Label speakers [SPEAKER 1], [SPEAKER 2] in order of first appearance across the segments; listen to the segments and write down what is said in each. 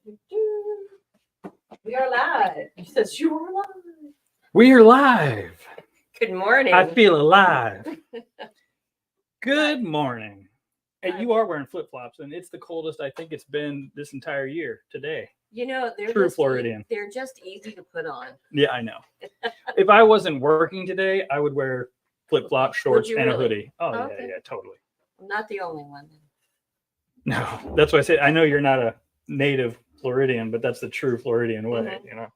[SPEAKER 1] We are live. He says you are live.
[SPEAKER 2] We are live.
[SPEAKER 1] Good morning.
[SPEAKER 2] I feel alive. Good morning. And you are wearing flip-flops, and it's the coldest I think it's been this entire year today.
[SPEAKER 1] You know, they're
[SPEAKER 2] True
[SPEAKER 1] just
[SPEAKER 2] Floridian.
[SPEAKER 1] They're just easy to put on.
[SPEAKER 2] Yeah, I know. If I wasn't working today, I would wear flip-flop shorts and a hoodie. Oh,
[SPEAKER 1] okay.
[SPEAKER 2] yeah, totally.
[SPEAKER 1] I'm not the only one.
[SPEAKER 2] No, that's why I said I know you're not a native Floridian, but that's the true Floridian way, you know.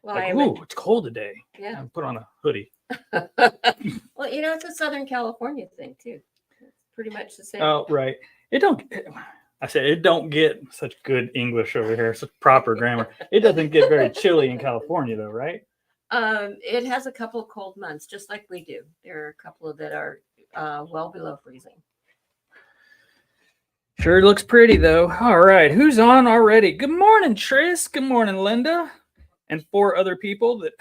[SPEAKER 1] Well,
[SPEAKER 2] Like, ooh, it's cold today.
[SPEAKER 1] Yeah.
[SPEAKER 2] I'll put on a hoodie.
[SPEAKER 1] Well, you know, it's a Southern California thing too. It's pretty much the same.
[SPEAKER 2] Oh, right. It don't get such good English over here, such proper grammar. It doesn't get very chilly in California though, right?
[SPEAKER 1] It has a couple of cold months, just like we do. There are a couple of that are well below freezing.
[SPEAKER 2] Sure looks pretty though. All right, who's on already? Good morning, Tris. Good morning, Linda. And 4 other people that,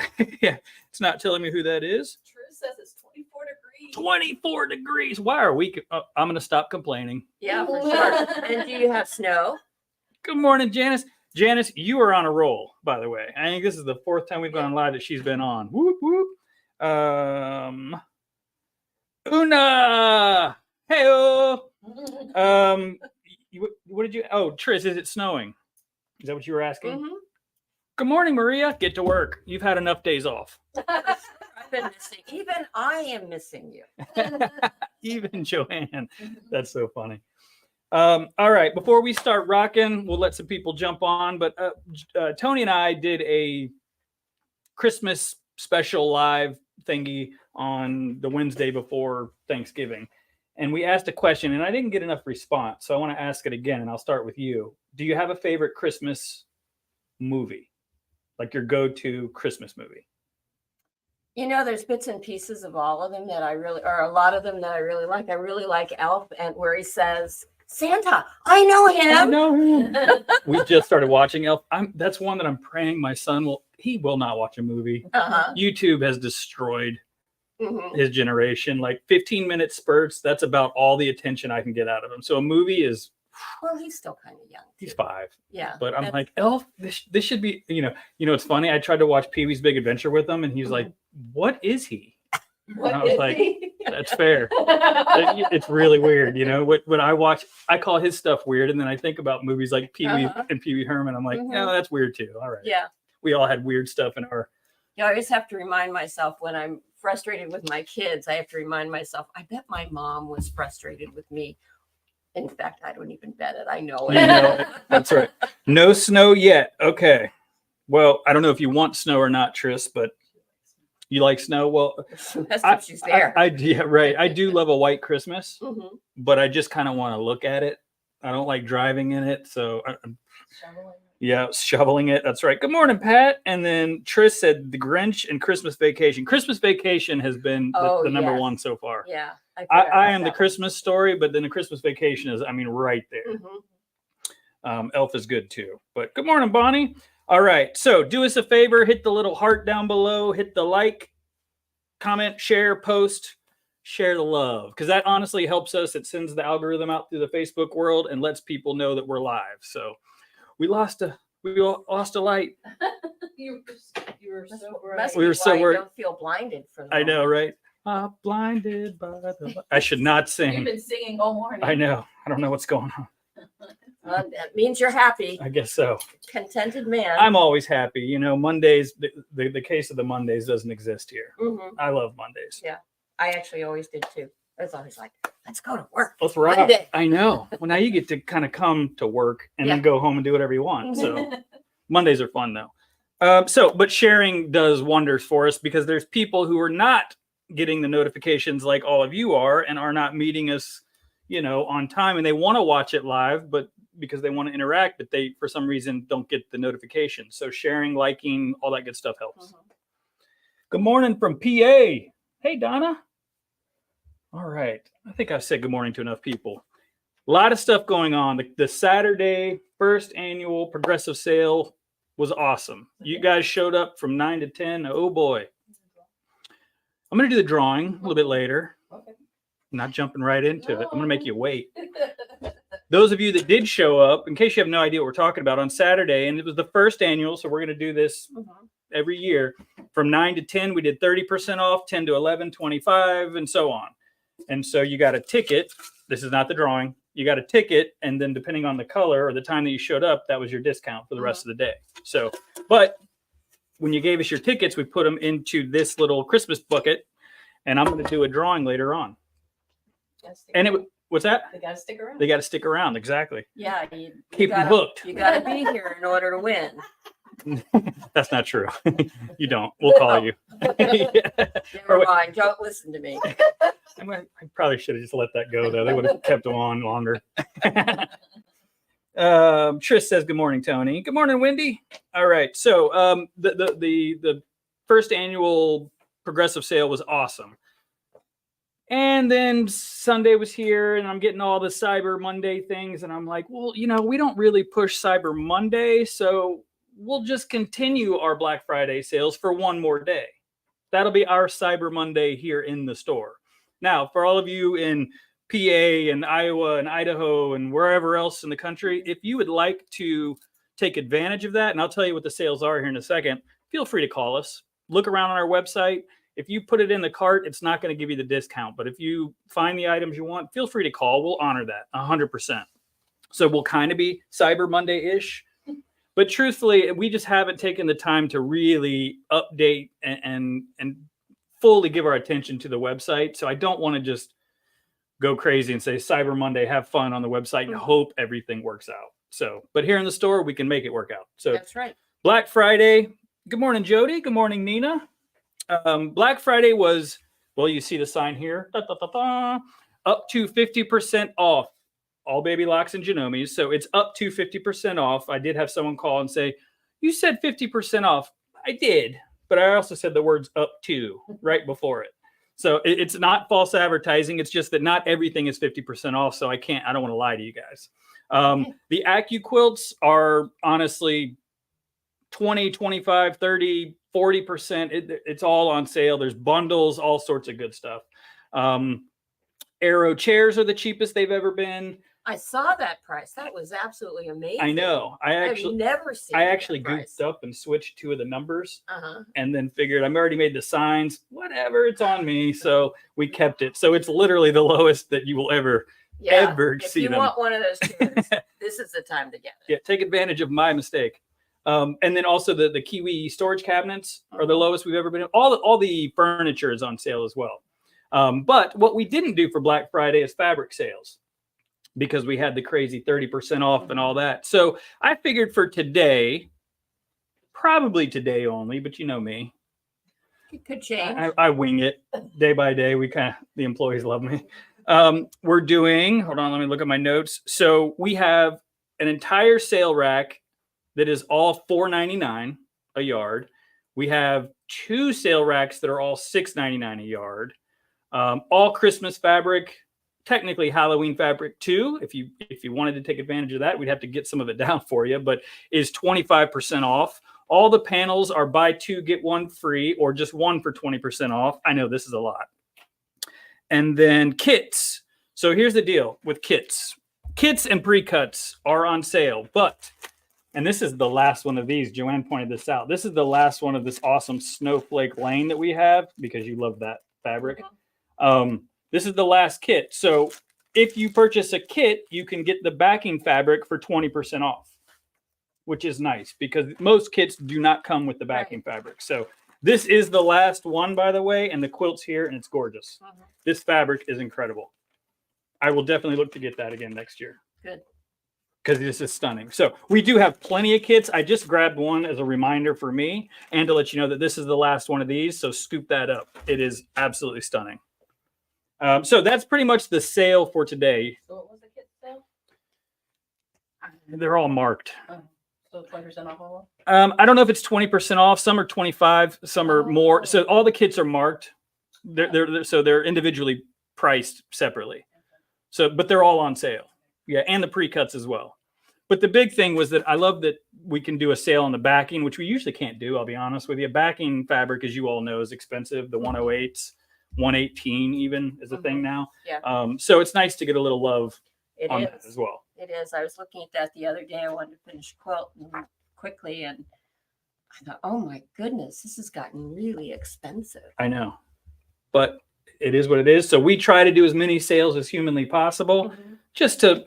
[SPEAKER 2] yeah, it's not telling me who that is.
[SPEAKER 3] Tris says it's 24 degrees.
[SPEAKER 2] 24 degrees. Why are we? I'm going to stop complaining.
[SPEAKER 1] Yeah, for sure. And do you have snow?
[SPEAKER 2] Good morning, Janice. Janice, you are on a roll, by the way. I think this is the 4th time we've gone live that she's been on. Whoop, whoop. Una. Hey-o. What did you? Oh, Tris, is it snowing? Is that what you were asking?
[SPEAKER 1] Mm-hmm.
[SPEAKER 2] Good morning, Maria. Get to work. You've had enough days off.
[SPEAKER 1] I've been missing. Even I am missing you.
[SPEAKER 2] Even Joann. That's so funny. All right. Before we start rocking, we'll let some people jump on. But Tony and I did a Christmas special live thingy on the Wednesday before Thanksgiving. And we asked a question, and I didn't get enough response. So I want to ask it again, and I'll start with you. Do you have a favorite Christmas movie? Like your go-to Christmas movie?
[SPEAKER 1] You know, there's bits and pieces of all of them that I really, or a lot of them that I really like. I really like Elf, and where he says, Santa, I know him.
[SPEAKER 2] I know him. We just started watching Elf. That's one that I'm praying my son he will not watch a movie. YouTube has destroyed his generation. Like 15-minute spurts, that's about all the attention I can get out of him. So a movie is...
[SPEAKER 1] Well, he's still kind of young.
[SPEAKER 2] He's 5.
[SPEAKER 1] Yeah.
[SPEAKER 2] But I'm like, Elf, this should be, you know, it's funny. I tried to watch Pee-wee's Big Adventure with him, and he's like, what is he? And I was like, that's fair. It's really weird. You know, when I watch, I call his stuff weird. And then I think about movies like Pee-wee and Pee-wee Herman. I'm like, no, that's weird too. All right.
[SPEAKER 1] Yeah.
[SPEAKER 2] We all had weird stuff in our...
[SPEAKER 1] I always have to remind myself when I'm frustrated with my kids, I have to remind myself, I bet my mom was frustrated with me. In fact, I don't even bet it. I know it.
[SPEAKER 2] You know it. That's right. No snow yet. Okay. Well, I don't know if you want snow or not, Tris, but you like snow? Well,
[SPEAKER 1] that's if she's there.
[SPEAKER 2] Yeah, right. I do love a white Christmas, but I just kind of want to look at it. I don't like driving in it. So, shoveling it. That's right. Good morning, Pat. And then Tris said The Grinch and Christmas Vacation. Christmas Vacation has been the number one so far.
[SPEAKER 1] Yeah.
[SPEAKER 2] I am the Christmas Story, but then the Christmas Vacation is, right there. Elf is good too. But good morning, Bonnie. All right. So do us a favor. Hit the little heart down below. Hit the like, comment, share, post, share the love. Because that honestly helps us. It sends the algorithm out through the Facebook world and lets people know that we're live. So we lost a light.
[SPEAKER 3] You were so bright.
[SPEAKER 1] We were so worried. Don't feel blinded for that.
[SPEAKER 2] I know, right? Blinded by the light. I should not sing.
[SPEAKER 3] You've been singing all morning.
[SPEAKER 2] I know. I don't know what's going on.
[SPEAKER 1] That means you're happy.
[SPEAKER 2] I guess so.
[SPEAKER 1] Contented man.
[SPEAKER 2] I'm always happy. You know, Mondays, the case of the Mondays doesn't exist here. I love Mondays.
[SPEAKER 1] Yeah. I actually always did too. I was always like, let's go to work.
[SPEAKER 2] Let's rock. Monday. I know. Well, now you get to kind of come to work and then go home and do whatever you want. So Mondays are fun though. But sharing does wonders for us because there's people who are not getting the notifications like all of you are and are not meeting us, on time, and they want to watch it live, but because they want to interact, but they, for some reason, don't get the notification. So sharing, liking, all that good stuff helps. Good morning from PA. Hey, Donna. All right. I think I've said good morning to enough people. A lot of stuff going on. The Saturday first annual progressive sale was awesome. You guys showed up from 9 to 10. Oh, boy. I'm going to do the drawing a little bit later. Okay. I'm not jumping right into it. I'm going to make you wait. those of you that did show up, in case you have no idea what we're talking about, on Saturday, and it was the first annual, so we're going to do this every year. From 9 to 10, we did 30% off, 10 to 11, 25, and so on. And so you got a ticket. This is not the drawing. You got a ticket, and then depending on the color or the time that you showed up, that was your discount for the rest of the day. So, but when you gave us your tickets, we put them into this little Christmas bucket, and I'm going to do a drawing later on. And what's that?
[SPEAKER 3] They gotta stick around.
[SPEAKER 2] They got to stick around. Exactly.
[SPEAKER 1] Yeah. You
[SPEAKER 2] Keep them
[SPEAKER 1] gotta,
[SPEAKER 2] hooked.
[SPEAKER 1] You got to be here in order to win.
[SPEAKER 2] That's not true. You don't. We'll call you.
[SPEAKER 1] Never mind. Don't listen to me.
[SPEAKER 2] I probably should have just let that go, though. They would have kept them on longer. Trish says, good morning, Tony. Good morning, Wendy. All right. So the first annual progressive sale was awesome. And then Sunday was here, and I'm getting all the Cyber Monday things. And I'm like, well, you know, we don't really push Cyber Monday, so we'll just continue our Black Friday sales for one more day. That'll be our Cyber Monday here in the store. Now, for all of you in PA and Iowa and Idaho and wherever else in the country, if you would like to take advantage of that, and I'll tell you what the sales are here in a second, feel free to call us. Look around on our website. If you put it in the cart, it's not going to give you the discount. But if you find the items you want, feel free to call. We'll honor that 100%. So we'll kind of be Cyber Monday-ish. But truthfully, we just haven't taken the time to really update and fully give our attention to the website. So I don't want to just go crazy and say Cyber Monday, have fun on the website and hope everything works out. So, but here in the store, we can make it work out. So
[SPEAKER 1] That's right.
[SPEAKER 2] Black Friday. Good morning, Jody. Good morning, Nina. Black Friday was, well, you see the sign here, up to 50% off all baby locks and Genomes. So it's up to 50% off. I did have someone call and say, you said 50% off. I did, but I also said the words up to right before it. So it's not false advertising. It's just that not everything is 50% off. So I don't want to lie to you guys. The AccuQuilts are honestly 20, 25, 30, 40%. It's all on sale. There's bundles, all sorts of good stuff. Aero chairs are the cheapest they've ever been.
[SPEAKER 1] I saw that price. That was absolutely amazing.
[SPEAKER 2] I know.
[SPEAKER 1] I've never seen
[SPEAKER 2] I actually
[SPEAKER 1] that price.
[SPEAKER 2] goofed up and switched two of the numbers and then figured I've already made the signs. Whatever, it's on me. So we kept it. So it's literally the lowest that you will ever see them.
[SPEAKER 1] If you want one of those chairs, this is the time to get it.
[SPEAKER 2] Yeah, take advantage of my mistake. And then also the Kiwi storage cabinets are the lowest we've ever been. All the furniture is on sale as well. But what we didn't do for Black Friday is fabric sales because we had the crazy 30% off and all that. So I figured for today, probably today only, but you know me.
[SPEAKER 1] It could change.
[SPEAKER 2] I wing it day by day. The employees love me. We're doing, hold on, let me look at my notes. So we have an entire sale rack that is all $4.99 a yard. We have two sale racks that are all $6.99 a yard. All Christmas fabric, technically Halloween fabric too. If you wanted to take advantage of that, we'd have to get some of it down for you, but is 25% off. All the panels are buy two, get one free, or just one for 20% off. I know this is a lot. And then kits. So here's the deal with kits. Kits and pre-cuts are on sale, but, and this is the last one of these, Joann pointed this out. This is the last one of this awesome snowflake lane that we have because you love that fabric. This is the last kit. So if you purchase a kit, you can get the backing fabric for 20% off, which is nice because most kits do not come with the backing fabric. So this is the last one, by the way, and the quilt's here and it's gorgeous. This fabric is incredible. I will definitely look to get that again next year.
[SPEAKER 1] Good.
[SPEAKER 2] Because this is stunning. So we do have plenty of kits. I just grabbed one as a reminder for me and to let you know that this is the last one of these. So scoop that up. It is absolutely stunning. So that's pretty much the sale for today.
[SPEAKER 3] So what was the kit sale?
[SPEAKER 2] They're all marked.
[SPEAKER 3] So 20% off all?
[SPEAKER 2] I don't know if it's 20% off. Some are 25, some are more. So all the kits are marked. They're individually priced separately. So, but they're all on sale. Yeah, and the pre-cuts as well. But the big thing was that I love that we can do a sale on the backing, which we usually can't do, I'll be honest with you. Backing fabric, as you all know, is expensive. The 108s, 118 even is a thing now.
[SPEAKER 1] Yeah.
[SPEAKER 2] So it's nice to get a little love on that as well.
[SPEAKER 1] It is. I was looking at that the other day. I wanted to finish quilting quickly, and I thought, oh my goodness, this has gotten really expensive.
[SPEAKER 2] I know, but it is what it is. So we try to do as many sales as humanly possible, just to,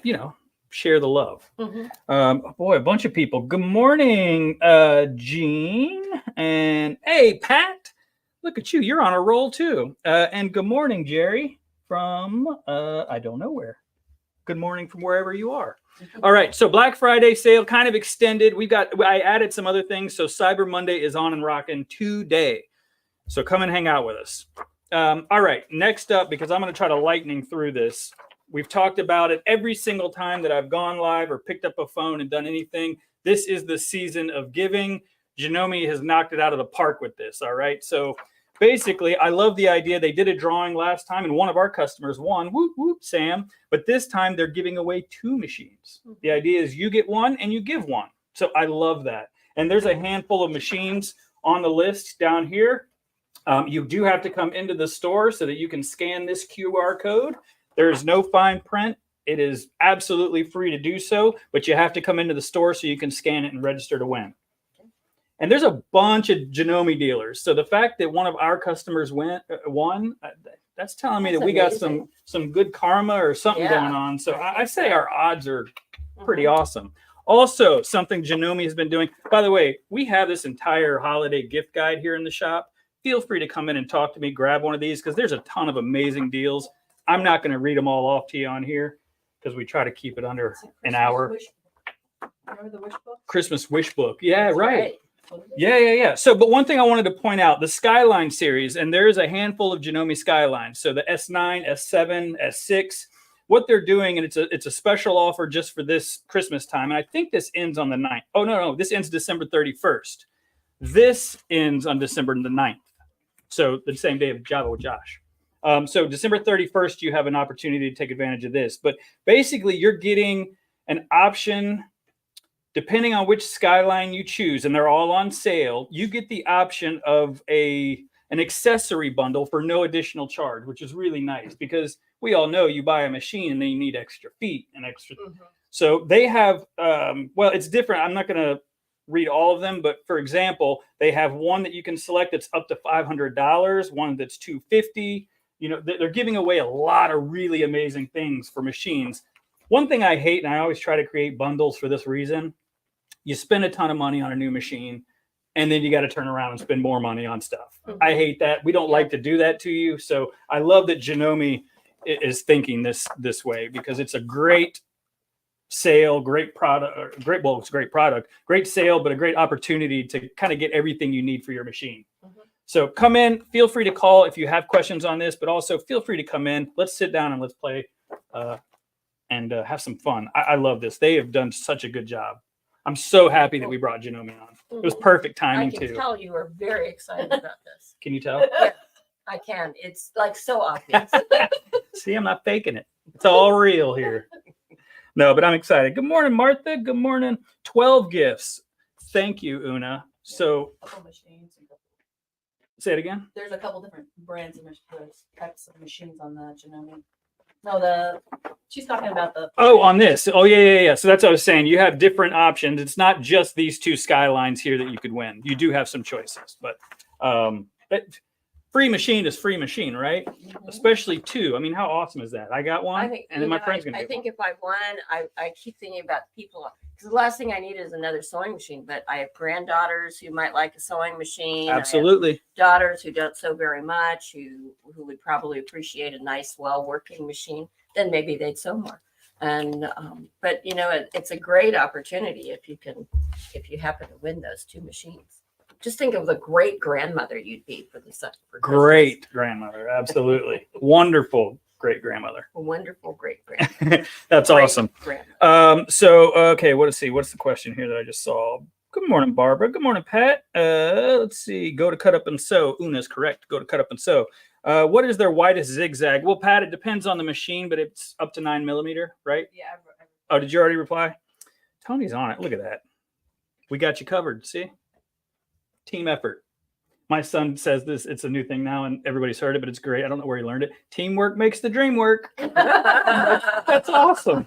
[SPEAKER 2] share the love. Boy, a bunch of people. Good morning, Jean, and hey, Pat. Look at you. You're on a roll too. And good morning, Jerry, from I don't know where. Good morning from wherever you are. All right. So Black Friday sale kind of extended. I added some other things. So Cyber Monday is on and rocking today. So come and hang out with us. All right. Next up, because I'm going to try to lightning through this. We've talked about it every single time that I've gone live or picked up a phone and done anything. This is the season of giving. Janome has knocked it out of the park with this. All right. So basically, I love the idea. They did a drawing last time and one of our customers won. Whoop, whoop, Sam. But this time they're giving away 2 machines. The idea is you get one and you give one. So I love that. And there's a handful of machines on the list down here. You do have to come into the store so that you can scan this QR code. There is no fine print. It is absolutely free to do so, but you have to come into the store so you can scan it and register to win. And there's a bunch of Janome dealers. So the fact that one of our customers won, that's telling me that we got some good karma or something going on. So I say our odds are pretty awesome. Also, something Janome has been doing. By the way, we have this entire holiday gift guide here in the shop. Feel free to come in and talk to me, grab one of these, because there's a ton of amazing deals. I'm not going to read them all off to you on here because we try to keep it under an hour.
[SPEAKER 3] Remember the wish book?
[SPEAKER 2] Christmas wish book. Yeah, right. Yeah. So, but one thing I wanted to point out, the Skyline series, and there is a handful of Janome Skylines. So the S9, S7, S6, what they're doing, and it's a special offer just for this Christmas time. And I think this ends on the 9th. Oh, no, this ends December 31st. This ends on December the 9th. So the same day of Java with Josh. So December 31st, you have an opportunity to take advantage of this. But basically, you're getting an option, depending on which Skyline you choose, and they're all on sale, you get the option of an accessory bundle for no additional charge, which is really nice because we all know you buy a machine and then you need extra feet and extra. So they have, well, it's different. I'm not going to read all of them, but for example, they have one that you can select that's up to $500, one that's $250. They're giving away a lot of really amazing things for machines. One thing I hate, and I always try to create bundles for this reason, you spend a ton of money on a new machine, and then you got to turn around and spend more money on stuff. I hate that. We don't like to do that to you. So I love that Janome is thinking this way because it's a great sale, great product, it's a great product, great sale, but a great opportunity to kind of get everything you need for your machine. So come in, feel free to call if you have questions on this, but also feel free to come in. Let's sit down and let's play and have some fun. I love this. They have done such a good job. I'm so happy that we brought Janome on. It was perfect timing too.
[SPEAKER 1] I can tell you are very excited about this.
[SPEAKER 2] Can you tell?
[SPEAKER 1] Yeah, I can. It's like so obvious.
[SPEAKER 2] See, I'm not faking it. It's all real here. No, but I'm excited. Good morning, Martha. Good morning. 12 gifts. Thank you, Una. So, say it again.
[SPEAKER 3] There's a couple different brands and types of machines on the Janome. No, she's talking about the.
[SPEAKER 2] Oh, on this. Oh, yeah. So that's what I was saying. You have different options. It's not just these 2 Skylines here that you could win. You do have some choices, but free machine is free machine, right? Especially 2. I mean, how awesome is that? I got one, and then my friend's gonna.
[SPEAKER 1] I think if I won, I keep thinking about people because the last thing I need is another sewing machine. But I have granddaughters who might like a sewing machine.
[SPEAKER 2] Absolutely.
[SPEAKER 1] Daughters who don't sew very much, who would probably appreciate a nice, well-working machine. Then maybe they'd sew more. And but it's a great opportunity if you happen to win those 2 machines. Just think of the great grandmother you'd be for
[SPEAKER 2] great grandmother. Absolutely. Wonderful great grandmother.
[SPEAKER 1] A wonderful great grandmother.
[SPEAKER 2] That's awesome. So, okay, let's see. What's the question here that I just saw? Good morning, Barbara. Good morning, Pat. Let's see. Go to cut up and sew. Una's correct. Go to cut up and sew. What is their widest zigzag? Well, Pat, it depends on the machine, but it's up to 9mm, right?
[SPEAKER 3] Yeah.
[SPEAKER 2] Oh, did you already reply? Tony's on it. Look at that. We got you covered. See? Team effort. My son says this. It's a new thing now, and everybody's heard it, but it's great. I don't know where he learned it. Teamwork makes the dream work. That's awesome.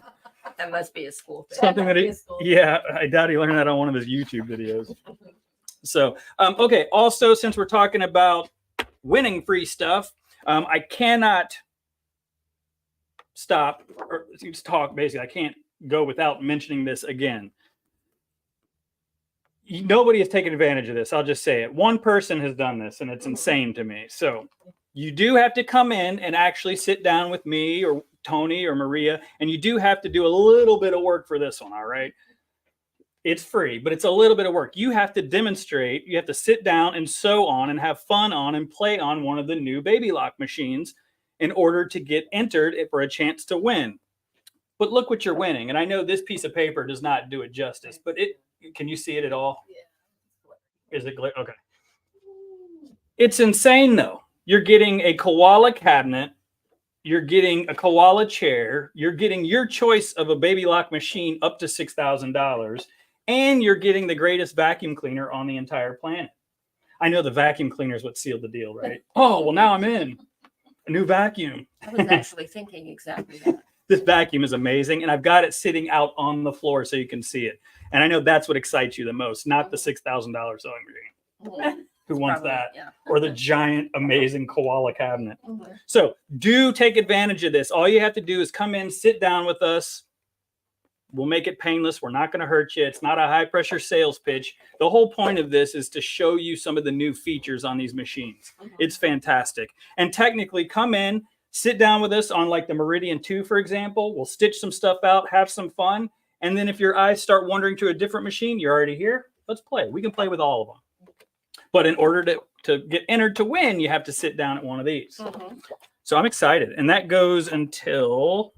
[SPEAKER 1] That must be a school thing.
[SPEAKER 2] Something that
[SPEAKER 3] might be
[SPEAKER 2] he,
[SPEAKER 3] a school.
[SPEAKER 2] yeah, I doubt he learned that on one of his YouTube videos. So, okay. Also, since we're talking about winning free stuff, I cannot stop or just talk. Basically, I can't go without mentioning this again. Nobody has taken advantage of this. I'll just say it. One person has done this, and it's insane to me. So you do have to come in and actually sit down with me or Tony or Maria, and you do have to do a little bit of work for this one. All right. It's free, but it's a little bit of work. You have to demonstrate. You have to sit down and sew on and have fun on and play on one of the new baby lock machines in order to get entered for a chance to win. But look what you're winning. And I know this piece of paper does not do it justice, but can you see it at all?
[SPEAKER 3] Yeah.
[SPEAKER 2] Is it clear? Okay. It's insane though. You're getting a koala cabinet. You're getting a koala chair. You're getting your choice of a baby lock machine up to $6,000. And you're getting the greatest vacuum cleaner on the entire planet. I know the vacuum cleaner is what sealed the deal, right? Oh, well, now I'm in. A new vacuum.
[SPEAKER 1] I was actually thinking exactly that.
[SPEAKER 2] This vacuum is amazing, and I've got it sitting out on the floor so you can see it. And I know that's what excites you the most, not the $6,000 sewing machine. Who wants
[SPEAKER 1] Probably,
[SPEAKER 2] that?
[SPEAKER 1] yeah.
[SPEAKER 2] Or the giant, amazing koala cabinet.
[SPEAKER 1] Mhm.
[SPEAKER 2] So do take advantage of this. All you have to do is come in, sit down with us. We'll make it painless. We're not going to hurt you. It's not a high pressure sales pitch. The whole point of this is to show you some of the new features on these machines.
[SPEAKER 1] Mhm.
[SPEAKER 2] It's fantastic. And technically come in, sit down with us on like the Meridian 2, for example. We'll stitch some stuff out, have some fun. And then if your eyes start wandering to a different machine, you're already here. Let's play. We can play with all of them. But in order to get entered to win, you have to sit down at one of these.
[SPEAKER 1] Mhm.
[SPEAKER 2] So I'm excited. And that goes until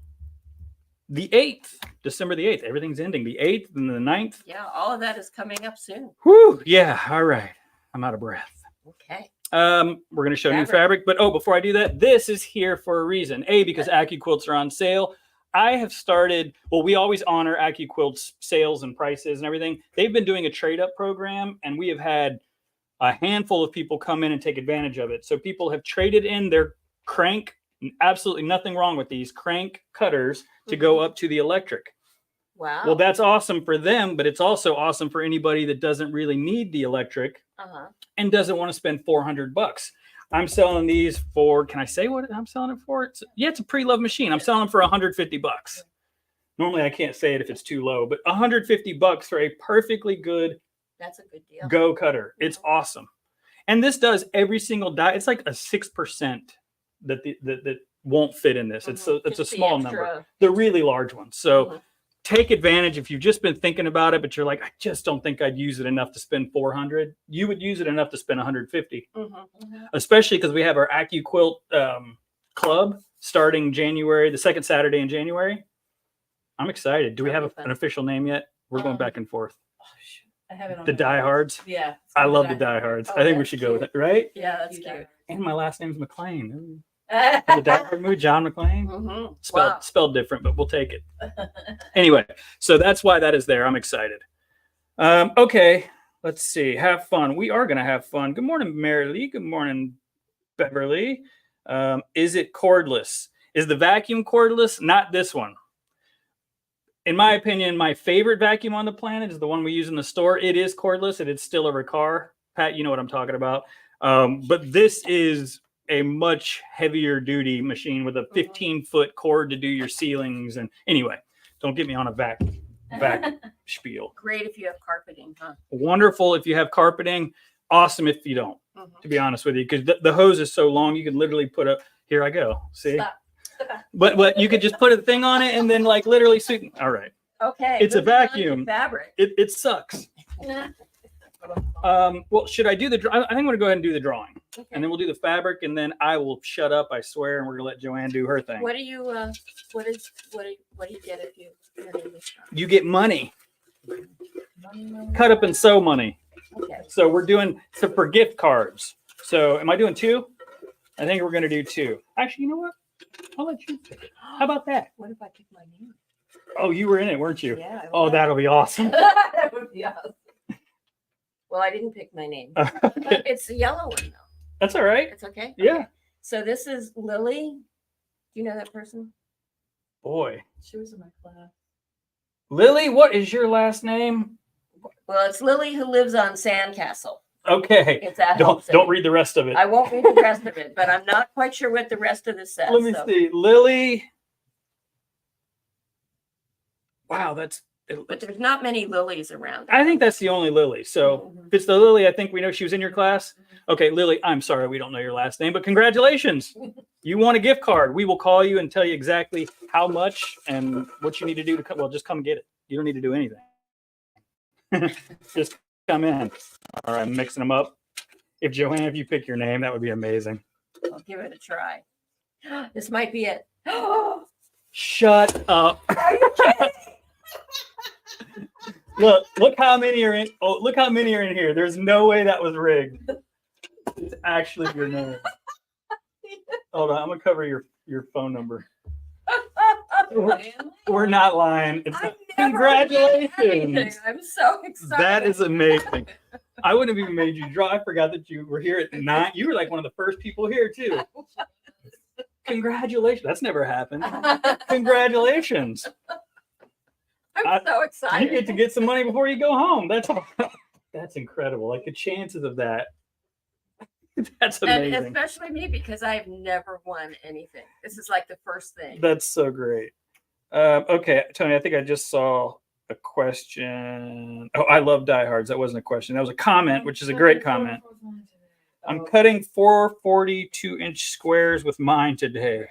[SPEAKER 2] the 8th, December the 8th. Everything's ending. The 8th and the 9th.
[SPEAKER 1] Yeah, all of that is coming up soon.
[SPEAKER 2] Whew. Yeah. All right. I'm out of breath.
[SPEAKER 1] Okay.
[SPEAKER 2] We're going to show new fabric. But before I do that, this is here for a reason. A, because AccuQuilts are on sale. I have started, well, we always honor AccuQuilt's sales and prices and everything. They've been doing a trade-up program, and we have had a handful of people come in and take advantage of it. So people have traded in their crank, absolutely nothing wrong with these crank cutters to go up to the electric.
[SPEAKER 1] Wow.
[SPEAKER 2] Well, that's awesome for them, but it's also awesome for anybody that doesn't really need the electric and doesn't want to spend $400. I'm selling these for, can I say what I'm selling it for? It's a pre-loved machine. I'm selling them for $150. Normally I can't say it if it's too low, but $150 for a perfectly good
[SPEAKER 1] That's a good deal.
[SPEAKER 2] go cutter. It's awesome. And this does every single die. It's like a 6% that won't fit in this. It's a
[SPEAKER 1] Just the
[SPEAKER 2] small
[SPEAKER 1] extra-
[SPEAKER 2] number. The really large ones. So
[SPEAKER 1] Mhm.
[SPEAKER 2] take advantage. If you've just been thinking about it, but you're like, I just don't think I'd use it enough to spend $400. You would use it enough to spend $150, especially because we have our AccuQuilt club starting January, the second Saturday in January. I'm excited. Do we have an official name yet? We're going back and forth.
[SPEAKER 3] I have it on
[SPEAKER 2] The
[SPEAKER 3] my-
[SPEAKER 2] Diehards.
[SPEAKER 3] Yeah.
[SPEAKER 2] I love the Diehards. I think we should go with it, right?
[SPEAKER 1] Yeah, that's
[SPEAKER 3] You
[SPEAKER 1] cute.
[SPEAKER 2] And my last name's McLean. Ooh.
[SPEAKER 3] die.
[SPEAKER 2] The Die Hard movie, John McClane.
[SPEAKER 1] Mhm.
[SPEAKER 2] Spelled
[SPEAKER 1] Wow.
[SPEAKER 2] spelled different, but we'll take it. Anyway, so that's why that is there. I'm excited. Okay, let's see. Have fun. We are going to have fun. Good morning, Mary Lee. Good morning, Beverly. Is it cordless? Is the vacuum cordless? Not this one. In my opinion, my favorite vacuum on the planet is the one we use in the store. It is cordless. It is still a Riccar. Pat, you know what I'm talking about. But this is a much heavier duty machine with a 15-foot cord to do your ceilings. And anyway, don't get me on a vac spiel.
[SPEAKER 1] Great if you have carpeting, huh?
[SPEAKER 2] Wonderful if you have carpeting. Awesome if you don't, to be honest with you, because the hose is so long, you could literally put a, here I go. See?
[SPEAKER 3] Stop.
[SPEAKER 2] But you could just put a thing on it and then like literally suit. All right.
[SPEAKER 1] Okay.
[SPEAKER 2] It's a
[SPEAKER 1] moving on to
[SPEAKER 2] vacuum.
[SPEAKER 1] Fabric.
[SPEAKER 2] It sucks. Well, should I do the? I think I'm going to go ahead and do the drawing,
[SPEAKER 1] Okay.
[SPEAKER 2] and then we'll do the fabric, and then I will shut up. I swear, and we're going to let Joann do her thing.
[SPEAKER 1] What do you what do you get if you enter this one?
[SPEAKER 2] You get money, cut up and sew money.
[SPEAKER 1] Okay.
[SPEAKER 2] So we're doing for gift cards. So am I doing 2? I think we're going to do 2. Actually, you know what? I'll let you pick it. How about that?
[SPEAKER 1] What if I pick my name?
[SPEAKER 2] Oh, you were in it, weren't you?
[SPEAKER 1] Yeah. I
[SPEAKER 2] Oh,
[SPEAKER 1] was.
[SPEAKER 2] that'll be awesome.
[SPEAKER 3] That would be awesome.
[SPEAKER 1] Well, I didn't pick my name.
[SPEAKER 2] Okay.
[SPEAKER 1] It's the yellow one though.
[SPEAKER 2] That's all right.
[SPEAKER 1] It's okay.
[SPEAKER 2] Yeah.
[SPEAKER 1] Okay. So this is Lily. Do you know that person?
[SPEAKER 2] Boy.
[SPEAKER 3] She was in my class.
[SPEAKER 2] Lily, what is your last name?
[SPEAKER 1] Well, it's Lily who lives on Sandcastle.
[SPEAKER 2] Okay.
[SPEAKER 1] It's at
[SPEAKER 2] Don't read the rest of it.
[SPEAKER 1] I won't read the rest of it, but I'm not quite sure what the rest of this says.
[SPEAKER 2] Let me see. Lily. Wow,
[SPEAKER 1] But there's not many lilies around.
[SPEAKER 2] I think that's the only Lily. So if it's the Lily, I think we know she was in your class. Okay, Lily, I'm sorry we don't know your last name, but congratulations. You won a gift card. We will call you and tell you exactly how much and what you need to do to come. Well, just come get it. You don't need to do anything. Just come in. All right, I'm mixing them up. If Joann, if you pick your name, that would be amazing.
[SPEAKER 1] I'll give it a try. This might be it.
[SPEAKER 2] Shut up.
[SPEAKER 1] Are you kidding?
[SPEAKER 2] Look how many are in. Oh, look how many are in here. There's no way that was rigged. It's actually your name. Hold on, I'm gonna cover your phone number. We're not lying. It's congratulations.
[SPEAKER 1] I'm so excited.
[SPEAKER 2] That is amazing. I wouldn't have even made you draw. I forgot that you were here at 9. You were like one of the first people here too. Congratulations. That's never happened. Congratulations.
[SPEAKER 1] I'm so excited.
[SPEAKER 2] You get to get some money before you go home. That's incredible. Like the chances of that. That's amazing.
[SPEAKER 1] And especially me, because I've never won anything. This is like the first thing.
[SPEAKER 2] That's so great. Okay, Tony, I think I just saw a question. Oh, I love diehards. That wasn't a question. That was a comment, which is a great comment. I'm cutting 442-inch squares with mine today.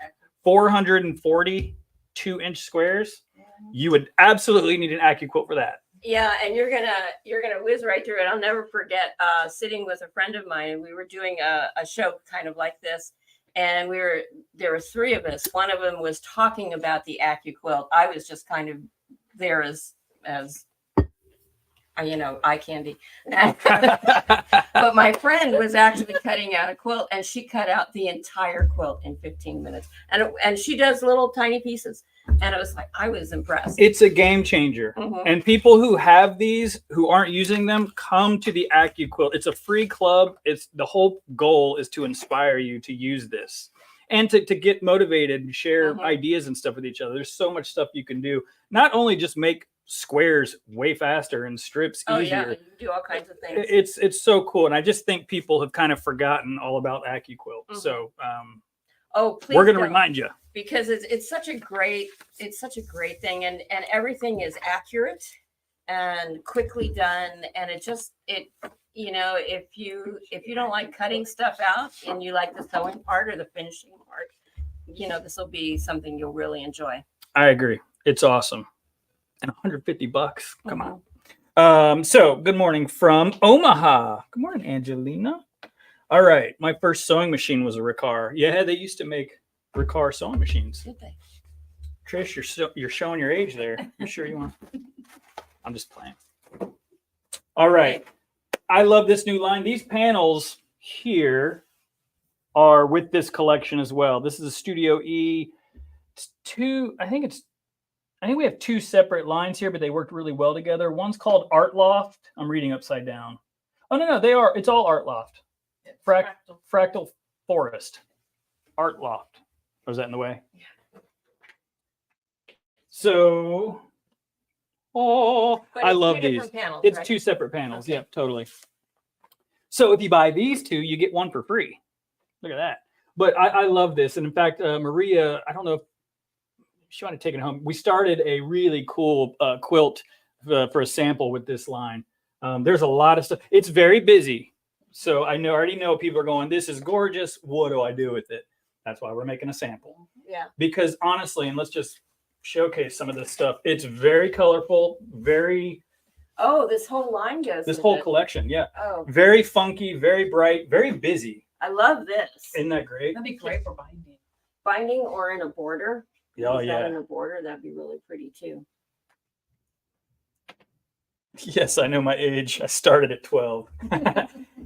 [SPEAKER 2] 442-inch squares. You would absolutely need an AccuQuilt for that.
[SPEAKER 1] Yeah, and you're gonna whiz right through it. I'll never forget sitting with a friend of mine, and we were doing a show kind of like this, and there were 3 of us. One of them was talking about the AccuQuilt. I was just kind of there as eye candy. But my friend was actually cutting out a quilt, and she cut out the entire quilt in 15 minutes. And she does little tiny pieces. And it was like, I was impressed.
[SPEAKER 2] It's a game changer. And people who have these, who aren't using them, come to the AccuQuilt. It's a free club. It's the whole goal is to inspire you to use this and to get motivated and share ideas and stuff with each other. There's so much stuff you can do. Not only just make squares way faster and strips easier.
[SPEAKER 1] Yeah, you can do all kinds of things.
[SPEAKER 2] It's so cool. And I just think people have kind of forgotten all about AccuQuilt. So
[SPEAKER 1] please
[SPEAKER 2] we're going to remind you.
[SPEAKER 1] Because it's such a great thing, and everything is accurate and quickly done, and if you don't like cutting stuff out and you like the sewing part or the finishing part, this will be something you'll really enjoy.
[SPEAKER 2] I agree. It's awesome. And $150. Come on. So good morning from Omaha. Good morning, Angelina. All right. My first sewing machine was a Riccar. Yeah, they used to make Riccar sewing machines.
[SPEAKER 1] Did they?
[SPEAKER 2] Trish, you're showing your age there. You sure you want? I'm just playing. All right. I love this new line. These panels here are with this collection as well. This is a Studio E. It's 2. I think we have 2 separate lines here, but they worked really well together. One's called Art Loft. I'm reading upside down. Oh no, they are. It's all Art Loft. Fractal Forest. Art Loft. Was that in the way? Yeah. So, I love these.
[SPEAKER 1] Panels,
[SPEAKER 2] it's
[SPEAKER 1] right?
[SPEAKER 2] 2 separate panels. Okay. Yeah, totally. So if you buy these 2, you get 1 for free. Look at that. But I love this. And in fact, Maria, I don't know if she wanted to take it home. We started a really cool quilt for a sample with this line. There's a lot of stuff. It's very busy. So I already know people are going, this is gorgeous. What do I do with it? That's why we're making a sample.
[SPEAKER 1] Yeah.
[SPEAKER 2] Because honestly, and let's just showcase some of this stuff. It's very colorful, very.
[SPEAKER 1] Oh, this whole line goes.
[SPEAKER 2] This whole collection, yeah.
[SPEAKER 1] Oh.
[SPEAKER 2] Very funky, very bright, very busy.
[SPEAKER 1] I love this.
[SPEAKER 2] Isn't that great?
[SPEAKER 3] That'd be great for binding.
[SPEAKER 1] Binding or in a border.
[SPEAKER 2] Oh, yeah.
[SPEAKER 1] In a border, that'd be really pretty too.
[SPEAKER 2] Yes, I know my age. I started at 12.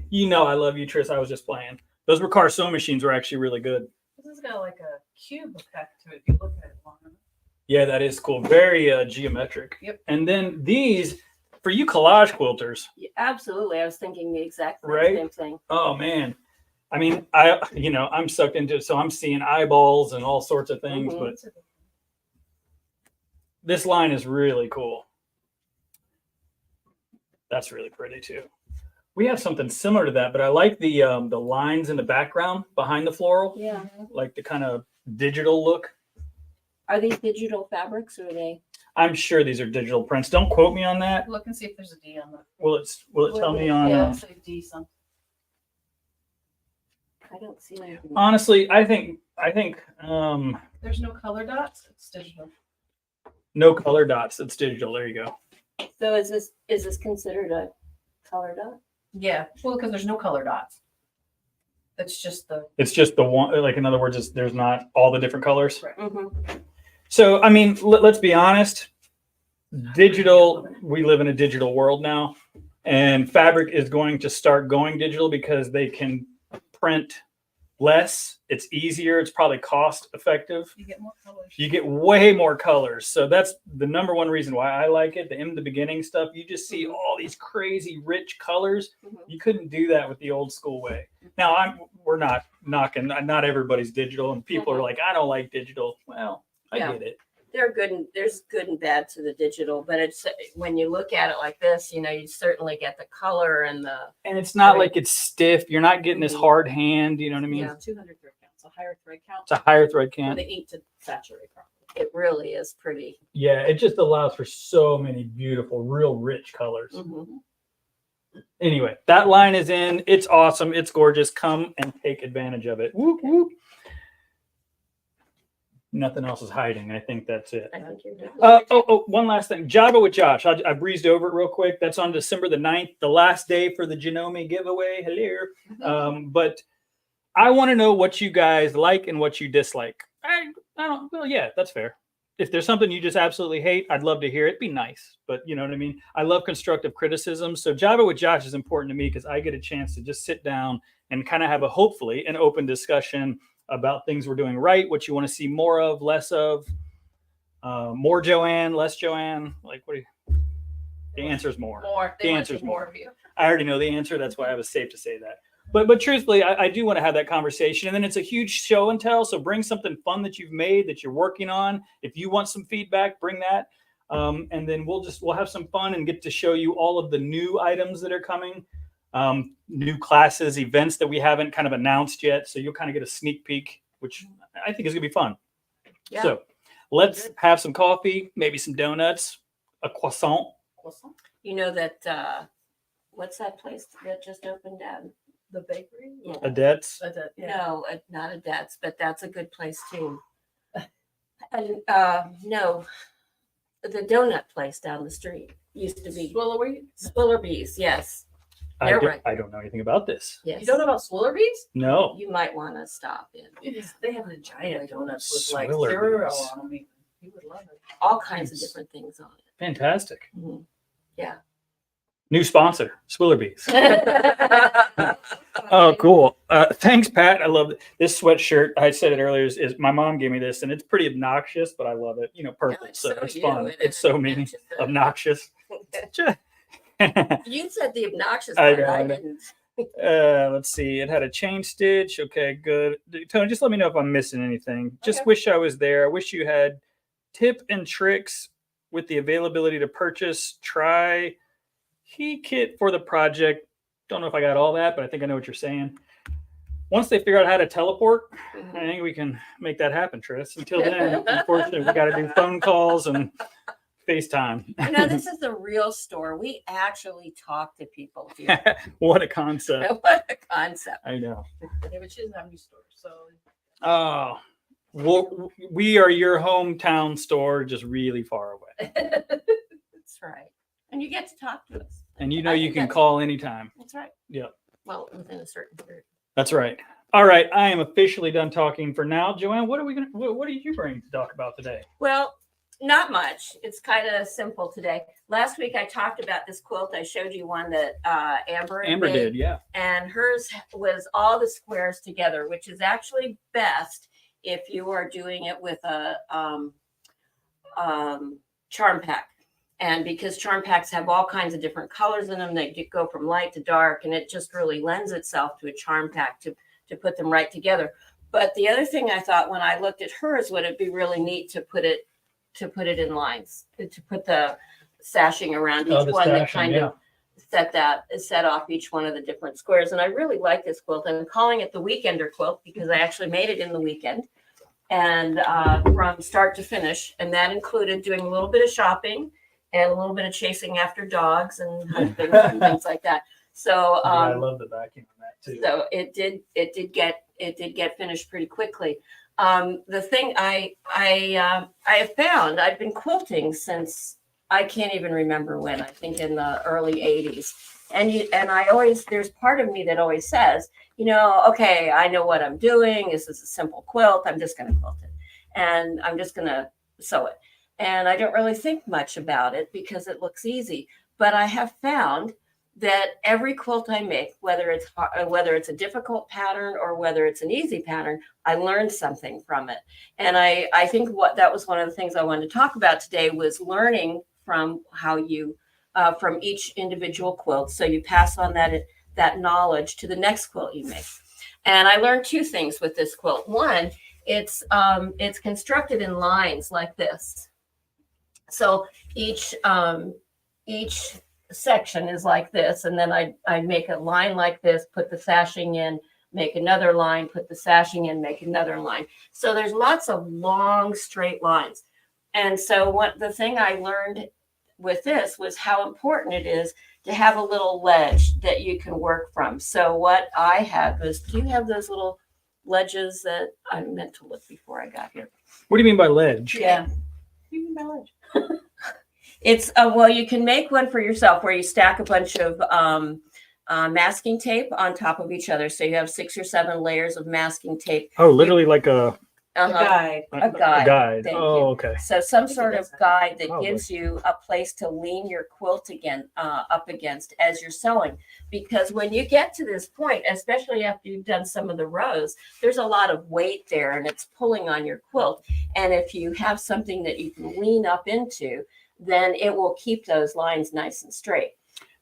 [SPEAKER 2] You know I love you, Tris. I was just playing. Those Riccar sewing machines were actually really good.
[SPEAKER 3] This has got like a cube effect to it if you look at it long enough.
[SPEAKER 2] Yeah, that is cool. Very geometric.
[SPEAKER 1] Yep.
[SPEAKER 2] And then these, for you collage quilters.
[SPEAKER 1] Yeah, absolutely. I was thinking the exact same thing.
[SPEAKER 2] Oh, man. I mean, I'm sucked into it. So I'm seeing eyeballs and all sorts of things. But this line is really cool. That's really pretty too. We have something similar to that, but I like the lines in the background behind the floral,
[SPEAKER 1] Yeah.
[SPEAKER 2] like the kind of digital look.
[SPEAKER 1] Are these digital fabrics or are they?
[SPEAKER 2] I'm sure these are digital prints. Don't quote me on that.
[SPEAKER 3] Look and see if there's a D on that.
[SPEAKER 2] Will it tell me on?
[SPEAKER 3] Yeah, say D something.
[SPEAKER 1] I don't see anything.
[SPEAKER 2] Honestly, I think
[SPEAKER 3] There's no color dots. It's digital.
[SPEAKER 2] no color dots. It's digital. There you go.
[SPEAKER 1] So is this considered a color dot?
[SPEAKER 3] Yeah, well, because there's no color dots. It's just the.
[SPEAKER 2] It's just the one. Like in other words, there's not all the different colors.
[SPEAKER 1] Mm-hmm.
[SPEAKER 2] So I mean, let's be honest. Digital. We live in a digital world now, and fabric is going to start going digital because they can print less. It's easier. It's probably cost effective.
[SPEAKER 3] You get more colors.
[SPEAKER 2] You get way more colors. So that's the number one reason why I like it. The in the beginning stuff, you just see all these crazy rich colors.
[SPEAKER 1] Mhm.
[SPEAKER 2] You couldn't do that with the old school way. Now we're not knocking, not everybody's digital, and people are like, I don't like digital. Well, I
[SPEAKER 1] Yeah.
[SPEAKER 2] get it.
[SPEAKER 1] There's good and bad to the digital, but it's when you look at it like this, you know, you certainly get the color and
[SPEAKER 2] And it's not
[SPEAKER 1] Right.
[SPEAKER 2] like it's stiff. You're not getting this
[SPEAKER 1] Mhm.
[SPEAKER 2] hard hand. You know what I mean?
[SPEAKER 1] Yeah.
[SPEAKER 3] 200 thread count. It's a higher thread count
[SPEAKER 2] It's a higher thread
[SPEAKER 3] for
[SPEAKER 2] count.
[SPEAKER 3] the ink to saturate properly.
[SPEAKER 1] it really is pretty.
[SPEAKER 2] Yeah, it just allows for so many beautiful, real rich colors.
[SPEAKER 1] Mhm.
[SPEAKER 2] Anyway, that line is in. It's awesome. It's gorgeous. Come and take advantage of it. Whoop, whoop. Nothing else is hiding. I think that's it.
[SPEAKER 1] I think you're good.
[SPEAKER 2] One last thing. Java with Josh. I breezed over it real quick. That's on December the 9th, the last day for the Genome giveaway. Hello. But I want to know what you guys like and what you dislike. I don't, well, yeah, that's fair. If there's something you just absolutely hate, I'd love to hear it. Be nice, but you know what I mean? I love constructive criticism. So Java with Josh is important to me because I get a chance to just sit down and kind of have hopefully an open discussion about things we're doing right, what you want to see more of, less of, more Joann, less Joann. Like, what do you, the answer is more.
[SPEAKER 3] More.
[SPEAKER 2] The
[SPEAKER 3] They want
[SPEAKER 2] answer's
[SPEAKER 3] to see more
[SPEAKER 2] more.
[SPEAKER 3] of you.
[SPEAKER 2] I already know the answer. That's why I was safe to say that. But truthfully, I do want to have that conversation. And then it's a huge show and tell. So bring something fun that you've made, that you're working on. If you want some feedback, bring that. And then we'll have some fun and get to show you all of the new items that are coming, new classes, events that we haven't kind of announced yet. So you'll kind of get a sneak peek, which I think is going to be fun.
[SPEAKER 1] Yeah.
[SPEAKER 2] So let's have some coffee, maybe some donuts, a croissant.
[SPEAKER 1] You know that what's that place that just opened down?
[SPEAKER 3] The bakery.
[SPEAKER 1] Yeah.
[SPEAKER 2] Adets.
[SPEAKER 3] Yeah.
[SPEAKER 1] No, not a Dad's, but that's a good place too. And no, the donut place down the street used to be Swillerby's. Yes, They're right.
[SPEAKER 2] I don't know anything about this.
[SPEAKER 1] yes.
[SPEAKER 3] You don't know about Swillerby's?
[SPEAKER 2] No.
[SPEAKER 1] You might want to stop in.
[SPEAKER 3] They have a giant donuts with like
[SPEAKER 2] Swillerby's.
[SPEAKER 3] cereal on them. You would love it.
[SPEAKER 1] All kinds of different things on
[SPEAKER 2] Fantastic.
[SPEAKER 1] it. Mhm. Yeah.
[SPEAKER 2] New sponsor, Swillerby's. Oh, cool. Thanks, Pat. I love it. This sweatshirt. I said it earlier. Is my mom gave me this, and it's pretty obnoxious, but I love it. You know, purple,
[SPEAKER 1] it's
[SPEAKER 2] so
[SPEAKER 1] so
[SPEAKER 2] it's
[SPEAKER 1] you,
[SPEAKER 2] fun.
[SPEAKER 1] and
[SPEAKER 2] It's
[SPEAKER 1] it
[SPEAKER 2] so mean,
[SPEAKER 1] matches the-
[SPEAKER 2] obnoxious.
[SPEAKER 1] You said the obnoxious
[SPEAKER 2] I
[SPEAKER 1] part.
[SPEAKER 2] know,
[SPEAKER 1] I
[SPEAKER 2] I know.
[SPEAKER 1] didn't.
[SPEAKER 2] Let's see. It had a chain stitch. Okay, good. Tony, just let me know if I'm missing anything. Just
[SPEAKER 3] Okay.
[SPEAKER 2] wish I was there. I wish you had tip and tricks with the availability to purchase. Try key kit for the project. Don't know if I got all that, but I think I know what you're saying. Once they figure out how to teleport, I think we can make that happen, Tris. Until then, unfortunately, we got to do phone calls and FaceTime.
[SPEAKER 1] You know, this is a real store. We actually talk to people here.
[SPEAKER 2] What a concept.
[SPEAKER 1] What a concept.
[SPEAKER 2] I know.
[SPEAKER 3] Yeah, but she doesn't have any stores, so
[SPEAKER 2] Oh, well, we are your hometown store, just really far away.
[SPEAKER 1] That's right. And you get to talk to us.
[SPEAKER 2] And you know
[SPEAKER 1] I
[SPEAKER 2] you
[SPEAKER 1] think
[SPEAKER 2] can
[SPEAKER 1] that's-
[SPEAKER 2] call anytime.
[SPEAKER 1] That's right.
[SPEAKER 2] Yep.
[SPEAKER 1] Well, within a certain period.
[SPEAKER 2] That's right. All right, I am officially done talking for now. Joann, what did you bring to talk about today?
[SPEAKER 1] Well, not much. It's kind of simple today. Last week I talked about this quilt. I showed you one that Amber
[SPEAKER 2] Amber
[SPEAKER 1] made,
[SPEAKER 2] did, yeah.
[SPEAKER 1] and hers was all the squares together, which is actually best if you are doing it with a charm pack. And because charm packs have all kinds of different colors in them, they go from light to dark, and it just really lends itself to a charm pack to put them right together. But the other thing I thought when I looked at hers, would it be really neat to put it to put it in lines, to put the sashing around
[SPEAKER 2] Oh,
[SPEAKER 1] each
[SPEAKER 2] the
[SPEAKER 1] one that
[SPEAKER 2] stashing,
[SPEAKER 1] kind
[SPEAKER 2] yeah.
[SPEAKER 1] of set off each one of the different squares. And I really like this quilt. I'm calling it the Weekender quilt because I actually made it in the weekend and from start to finish. And that included doing a little bit of shopping and a little bit of chasing after dogs and husbands and things like that. So
[SPEAKER 2] Yeah, I love the backing on that too.
[SPEAKER 1] so it did get finished pretty quickly. The thing I have found, I've been quilting since I can't even remember when. I think in the early '80s, and I always, there's part of me that always says, okay, I know what I'm doing. This is a simple quilt. I'm just going to quilt it, and I'm just going to sew it, and I don't really think much about it because it looks easy. But I have found that every quilt I make, whether it's a difficult pattern or whether it's an easy pattern, I learned something from it. And I think that was one of the things I wanted to talk about today was learning from how you, from each individual quilt. So you pass on that knowledge to the next quilt you make. And I learned two things with this quilt. One, it's constructed in lines like this. So each section is like this, and then I make a line like this, put the sashing in, make another line, put the sashing in, make another line. So there's lots of long straight lines. And so what the thing I learned with this was how important it is to have a little ledge that you can work from. So what I had was, do you have those little ledges that I meant to look before I got here?
[SPEAKER 2] What do you mean by ledge?
[SPEAKER 1] Yeah.
[SPEAKER 3] You mean by ledge?
[SPEAKER 1] It's well, you can make one for yourself where you stack a bunch of masking tape on top of each other. So you have 6 or 7 layers of masking tape.
[SPEAKER 2] Oh, literally like a
[SPEAKER 3] A guide.
[SPEAKER 1] A guide. Thank
[SPEAKER 2] Oh,
[SPEAKER 1] you.
[SPEAKER 2] okay.
[SPEAKER 1] So some sort of guide that
[SPEAKER 2] Probably.
[SPEAKER 1] gives you a place to lean your quilt up against as you're sewing. Because when you get to this point, especially after you've done some of the rows, there's a lot of weight there and it's pulling on your quilt. And if you have something that you can lean up into, then it will keep those lines nice and straight.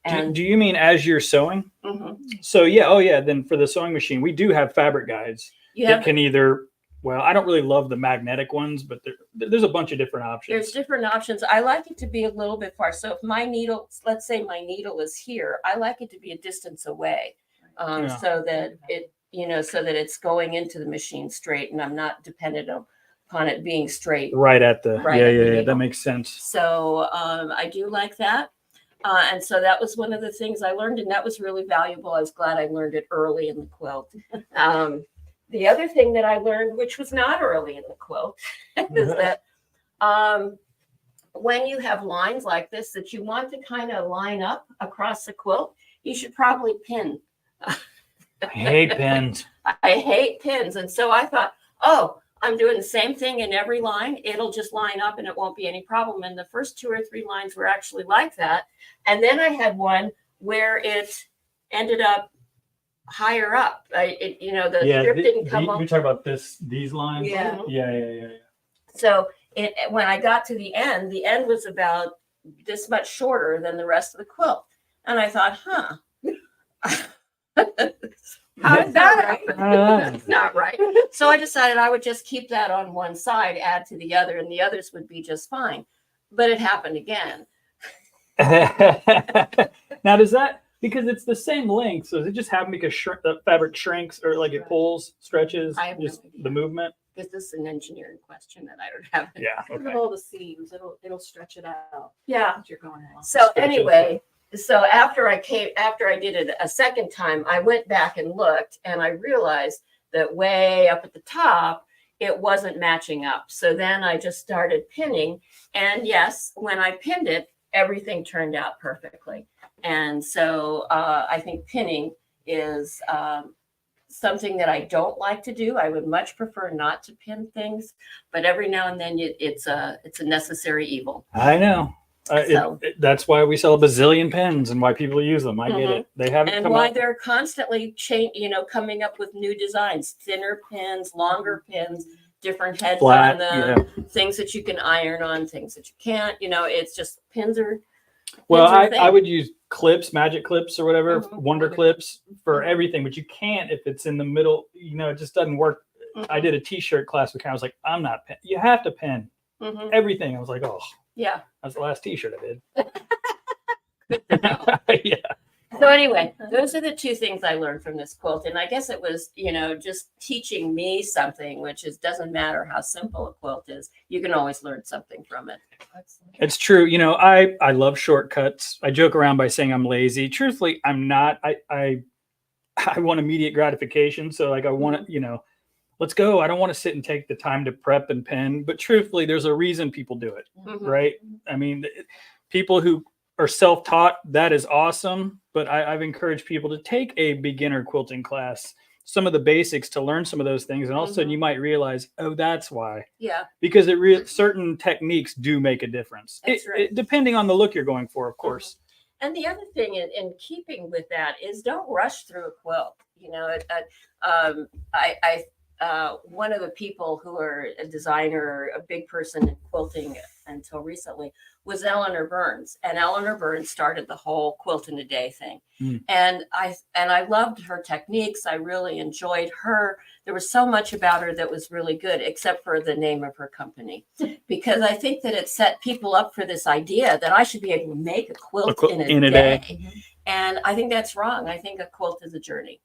[SPEAKER 1] And
[SPEAKER 2] Do you mean as you're sewing?
[SPEAKER 1] mhm.
[SPEAKER 2] So yeah, oh yeah. Then for the sewing machine, we do have fabric guides.
[SPEAKER 1] You
[SPEAKER 2] It
[SPEAKER 1] have
[SPEAKER 2] can either, well, I don't really love the magnetic ones, but there's a bunch of different options.
[SPEAKER 1] There's different options. I like it to be a little bit far. So if my needle, let's say my needle is here, I like it to be a distance away,
[SPEAKER 2] Yeah.
[SPEAKER 1] so that so that it's going into the machine straight, and I'm not dependent upon it being straight.
[SPEAKER 2] Right at the
[SPEAKER 1] Right
[SPEAKER 2] yeah
[SPEAKER 1] at the
[SPEAKER 2] yeah yeah
[SPEAKER 1] needle.
[SPEAKER 2] that makes sense.
[SPEAKER 1] So I do like that. And so that was one of the things I learned, and that was really valuable. I was glad I learned it early in the quilt. The other thing that I learned, which was not early in the quilt, is that when you have lines like this that you want to kind of line up across the quilt, you should probably pin.
[SPEAKER 2] I hate pins.
[SPEAKER 1] I hate pins. And so I thought, oh, I'm doing the same thing in every line. It'll just line up and it won't be any problem. And the first 2 or 3 lines were actually like that. And then I had one where it ended up higher up. The strip didn't come up.
[SPEAKER 2] We talk about these lines.
[SPEAKER 3] Yeah.
[SPEAKER 2] Yeah.
[SPEAKER 1] So when I got to the end was about this much shorter than the rest of the quilt. And I thought, how did that happen? It's not right. So I decided I would just keep that on one side, add to the other, and the others would be just fine. But it happened again.
[SPEAKER 2] Now, does that, because it's the same length, so does it just happen because the fabric shrinks or like it pulls, stretches,
[SPEAKER 1] I have no
[SPEAKER 2] just
[SPEAKER 1] idea.
[SPEAKER 2] the movement?
[SPEAKER 1] This is an engineering question that I don't have.
[SPEAKER 2] Yeah.
[SPEAKER 3] Because
[SPEAKER 2] Okay.
[SPEAKER 3] of all the seams, it'll stretch it out
[SPEAKER 1] Yeah.
[SPEAKER 3] as you're going along.
[SPEAKER 1] So
[SPEAKER 2] Stretches.
[SPEAKER 1] anyway, so after I did it a second time, I went back and looked, and I realized that way up at the top, it wasn't matching up. So then I just started pinning, and yes, when I pinned it, everything turned out perfectly. And so I think pinning is something that I don't like to do. I would much prefer not to pin things, but every now and then it's a necessary evil.
[SPEAKER 2] I know.
[SPEAKER 1] So-
[SPEAKER 2] That's why we sell a bazillion pens and why people use them. I get it. They haven't
[SPEAKER 1] And
[SPEAKER 2] come
[SPEAKER 1] why
[SPEAKER 2] up.
[SPEAKER 1] they're constantly coming up with new designs, thinner pins, longer pins, different heads
[SPEAKER 2] Flat.
[SPEAKER 1] on them, things that you can iron on, things that you can't. It's just pins are.
[SPEAKER 2] Well,
[SPEAKER 1] pins are
[SPEAKER 2] I
[SPEAKER 1] thing.
[SPEAKER 2] would use clips, magic clips or whatever,
[SPEAKER 1] Mhm.
[SPEAKER 2] wonder clips for
[SPEAKER 1] Mhm.
[SPEAKER 2] everything, but you can't if it's in the middle. It just doesn't work.
[SPEAKER 1] Mhm.
[SPEAKER 2] I did a t-shirt class with Karen. I was like, I'm not pin. You have to pin.
[SPEAKER 1] Mhm.
[SPEAKER 2] everything. I was like, oh,
[SPEAKER 1] Yeah.
[SPEAKER 2] that's the last T-shirt I did.
[SPEAKER 1] Good to know.
[SPEAKER 2] Yeah.
[SPEAKER 1] So anyway, those are the two things I learned from this quilt. And I guess it was, just teaching me something, which is doesn't matter how simple a quilt is. You can always learn something from it.
[SPEAKER 2] It's true. I love shortcuts. I joke around by saying I'm lazy. Truthfully, I'm not. I want immediate gratification. So like I want to, let's go. I don't want to sit and take the time to prep and pen. But truthfully, there's a reason people do it,
[SPEAKER 1] Mhm.
[SPEAKER 2] right? I mean, people who are self-taught, that is awesome. But I've encouraged people to take a beginner quilting class, some of the basics to learn some of those things. And all of a sudden you might realize, oh, that's why.
[SPEAKER 1] Yeah.
[SPEAKER 2] Because certain techniques do make a make
[SPEAKER 1] That's right.
[SPEAKER 2] depending on the look you're going for, of course.
[SPEAKER 1] And the other thing in keeping with that is don't rush through a quilt. One of the people who are a designer, a big person in quilting until recently, was Eleanor Burns, and Eleanor Burns started the whole quilt in a day thing. And I loved her techniques. I really enjoyed her. There was so much about her that was really good, except for the name of her company, because I think that it set people up for this idea that I should be able to make a quilt in a day. And I think that's wrong. I think a quilt is a journey.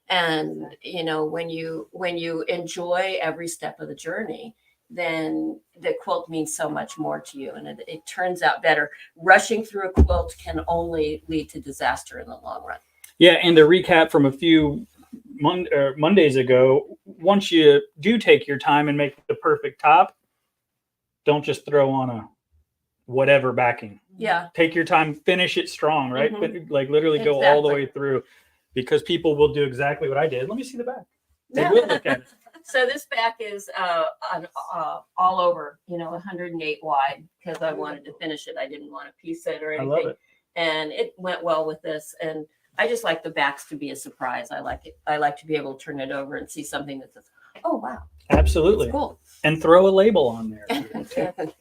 [SPEAKER 1] And when you enjoy every step of the journey, then the quilt means so much more to you, and it turns out better. Rushing through a quilt can only lead to disaster in the long run.
[SPEAKER 2] Yeah, and to recap from a few Mondays ago, once you do take your time and make the perfect top, don't just throw on a whatever backing.
[SPEAKER 1] Yeah.
[SPEAKER 2] Take your time, finish it strong, right?
[SPEAKER 1] Mhm.
[SPEAKER 2] But like literally go all the
[SPEAKER 1] Exactly.
[SPEAKER 2] way through, because people will do exactly what I did. Let me see the back. They will look at it.
[SPEAKER 1] So this back is all over, 108 wide, because I wanted to finish it. I didn't want to piece it or
[SPEAKER 2] I
[SPEAKER 1] anything.
[SPEAKER 2] love it.
[SPEAKER 1] And it went well with this. And I just like the backs to be a surprise. I like it. I like to be able to turn it over and see something that says, oh, wow.
[SPEAKER 2] Absolutely.
[SPEAKER 1] It's cool.
[SPEAKER 2] And throw a label on there.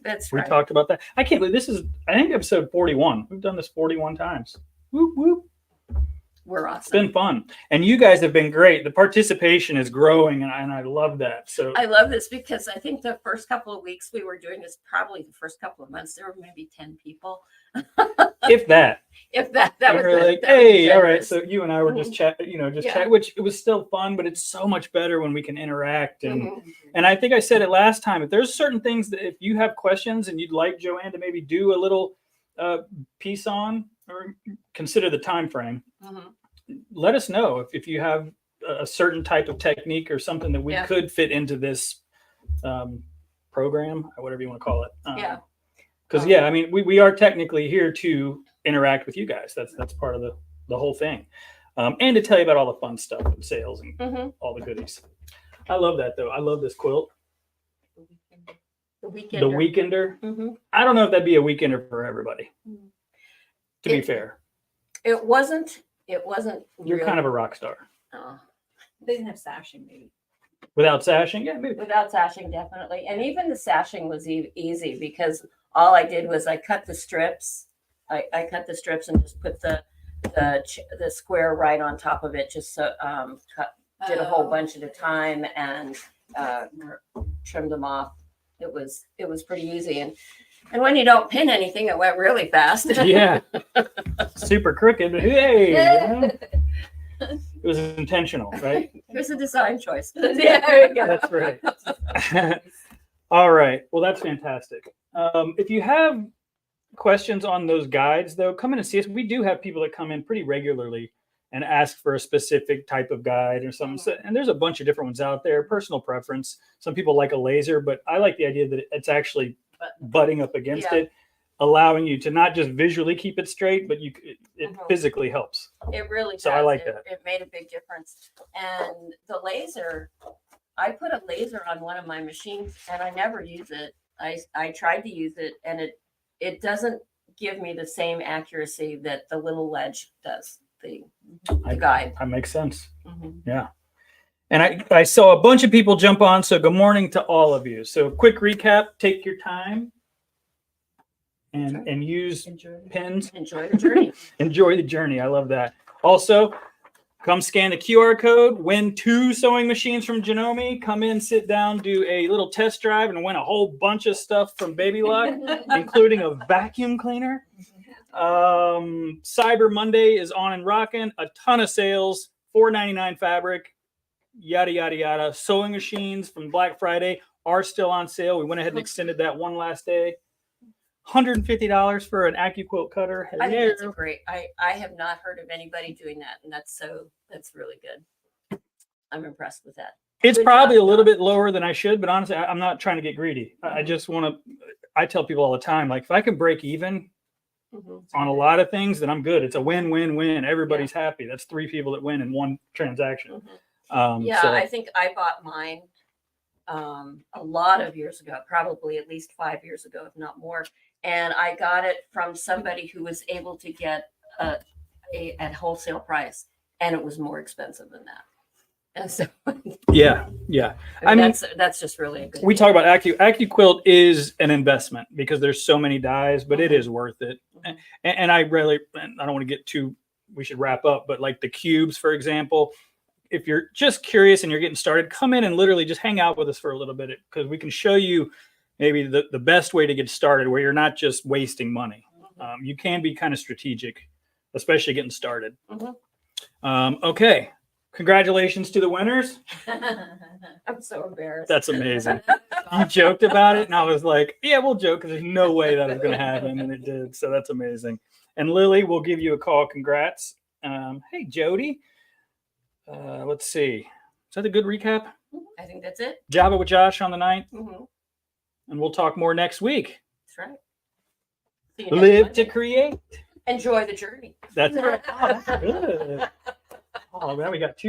[SPEAKER 1] That's
[SPEAKER 2] We
[SPEAKER 1] right.
[SPEAKER 2] talked about that. I can't believe this is, I think, episode 41. We've done this 41 times. Whoop, whoop.
[SPEAKER 1] We're
[SPEAKER 2] It's
[SPEAKER 1] awesome.
[SPEAKER 2] been fun. And you guys have been great. The participation is growing, and I love that. So
[SPEAKER 1] I love this because I think the first couple of weeks we were doing this, probably the first couple of months, there were maybe 10 people.
[SPEAKER 2] if that,
[SPEAKER 1] If that
[SPEAKER 2] we
[SPEAKER 1] was
[SPEAKER 2] were
[SPEAKER 1] it,
[SPEAKER 2] like,
[SPEAKER 1] that was
[SPEAKER 2] hey, all right.
[SPEAKER 1] generous.
[SPEAKER 2] So you and I were just chatting,
[SPEAKER 1] Yeah.
[SPEAKER 2] chat, which it was still fun, but it's so much better when we can interact. And
[SPEAKER 1] Mhm.
[SPEAKER 2] and I think I said it last time. If there's certain things that if you have questions and you'd like Joann to maybe do a little piece on, or consider the time frame,
[SPEAKER 1] Mhm.
[SPEAKER 2] let us know if you have a certain type of technique or something that we
[SPEAKER 1] Yeah.
[SPEAKER 2] could fit into this program, or whatever you want to call it.
[SPEAKER 1] Yeah.
[SPEAKER 2] Because I mean, we are technically here to interact with you guys. That's part of the whole thing, and to tell you about all the fun stuff and sales and
[SPEAKER 1] Mhm.
[SPEAKER 2] all the goodies. I love that though. I love this quilt,
[SPEAKER 1] The weekend.
[SPEAKER 2] the weekender.
[SPEAKER 1] Mhm.
[SPEAKER 2] I don't know if that'd be a weekender for everybody. To be
[SPEAKER 1] It-
[SPEAKER 2] fair,
[SPEAKER 1] It wasn't.
[SPEAKER 2] you're kind of a rock star.
[SPEAKER 3] They didn't have sashing, maybe.
[SPEAKER 2] Without sashing, yeah, maybe.
[SPEAKER 1] Without sashing, definitely. And even the sashing was easy because all I did was I cut the strips. I cut the strips and just put the square right on top of it. Just so did a whole bunch at a time and trimmed them off. It was pretty easy, and when you don't pin anything, it went really fast.
[SPEAKER 2] Yeah, super crooked, but hey, it was intentional, right?
[SPEAKER 1] It was a design choice. Yeah, there you go.
[SPEAKER 2] That's right. All right. Well, that's fantastic. If you have questions on those guides, though, come in and see us. We do have people that come in pretty regularly and ask for a specific type of guide or something. So, and there's a bunch of different ones out there. Personal preference. Some people like a laser, but I like the idea that it's actually butting up against it, allowing you to not just visually keep it straight, but it physically helps.
[SPEAKER 1] It really does.
[SPEAKER 2] So I like that.
[SPEAKER 1] It made a big difference. And the laser, I put a laser on one of my machines and I never use it. I tried to use it and it doesn't give me the same accuracy that the little ledge does, the guide.
[SPEAKER 2] That makes sense.
[SPEAKER 1] Mhm.
[SPEAKER 2] Yeah. And I saw a bunch of people jump on. So good morning to all of you. So quick recap, take your time and use pins.
[SPEAKER 1] Enjoy the journey.
[SPEAKER 2] Enjoy the journey. I love that. Also, Come scan the QR code, win 2 sewing machines from Janome. Come in, sit down, do a little test drive, and win a whole bunch of stuff from Baby Luck, including a vacuum cleaner. Cyber Monday is on and rocking. A ton of sales, $4.99 fabric, yada, yada, yada. Sewing machines from Black Friday are still on sale. We went ahead and extended that one last day. $150 for an AccuQuilt cutter.
[SPEAKER 1] I think
[SPEAKER 2] Hello.
[SPEAKER 1] that's a great. I have not heard of anybody doing that, and that's really good. I'm impressed with that.
[SPEAKER 2] It's
[SPEAKER 1] Good
[SPEAKER 2] probably
[SPEAKER 1] job,
[SPEAKER 2] a little
[SPEAKER 1] Don.
[SPEAKER 2] bit lower than I should, but honestly, I'm not trying to get greedy. I just want to, I tell people all the time, like if I can break even
[SPEAKER 1] Mhm.
[SPEAKER 2] on a lot of things, then I'm good. It's a win-win-win. Everybody's happy. That's 3 people that win in one transaction.
[SPEAKER 1] Mhm. Yeah,
[SPEAKER 2] So
[SPEAKER 1] I think I bought mine a lot of years ago, probably at least 5 years ago, if not more. And I got it from somebody who was able to get at wholesale price, and it was more expensive than that. And so,
[SPEAKER 2] yeah. I mean,
[SPEAKER 1] that's just really a good.
[SPEAKER 2] we
[SPEAKER 1] deal.
[SPEAKER 2] talk about AccuQuilt is an investment because there's so many dyes, but it is worth it.
[SPEAKER 1] Mhm.
[SPEAKER 2] And I don't want to get too, we should wrap up, but like the cubes, for example, if you're just curious and you're getting started, come in and literally just hang out with us for a little bit because we can show you maybe the best way to get started where you're not just wasting money.
[SPEAKER 1] Mhm.
[SPEAKER 2] You can be kind of strategic, especially getting started.
[SPEAKER 1] Mhm.
[SPEAKER 2] Okay. Congratulations to the winners.
[SPEAKER 1] I'm so embarrassed.
[SPEAKER 2] That's amazing. You joked about it, and I was like, yeah, we'll joke because there's no way that is going to happen. And it did. So that's amazing. And Lily, we'll give you a call. Congrats. Hey, Jody. Let's see. Is that a good recap?
[SPEAKER 1] I think that's it.
[SPEAKER 2] Java with Josh on the 9th.
[SPEAKER 1] Mhm.
[SPEAKER 2] And we'll talk more next week.
[SPEAKER 1] That's right. See you next
[SPEAKER 2] Live
[SPEAKER 1] Monday.
[SPEAKER 2] to create.
[SPEAKER 1] Enjoy the journey.
[SPEAKER 2] That's right. Oh, that's good. Oh, man, we got 2